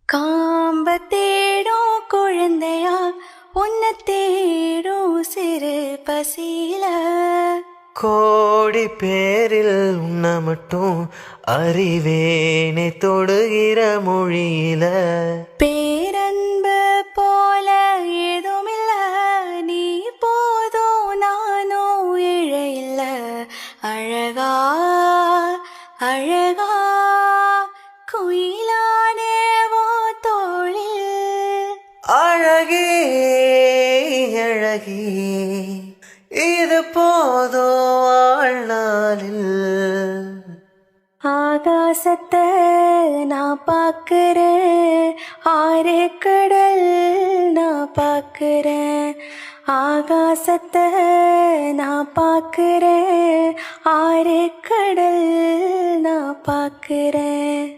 காம்ப தேடும் குழந்தையா உன்னை தேடும் சிறு பசியில கோடி பேரில் உன்னை மட்டும் அறிவேனே தொடுகிற மொழியில பேரன்பு போல ஏதுமில்ல நீ போதும் நானும் இழையில்ல அழகா அழகா குயிலானே ஓ தோளில் அழகே அழகே இது போதோ வாழ்நாளில் ஆகாசத்தை நான் பார்க்கிறேன் ஆறு கடல் நான் பார்க்கிறேன் ஆகாசத்தை நான் பார்க்கிறேன் ஆறு கடல் நான் பார்க்கிறேன்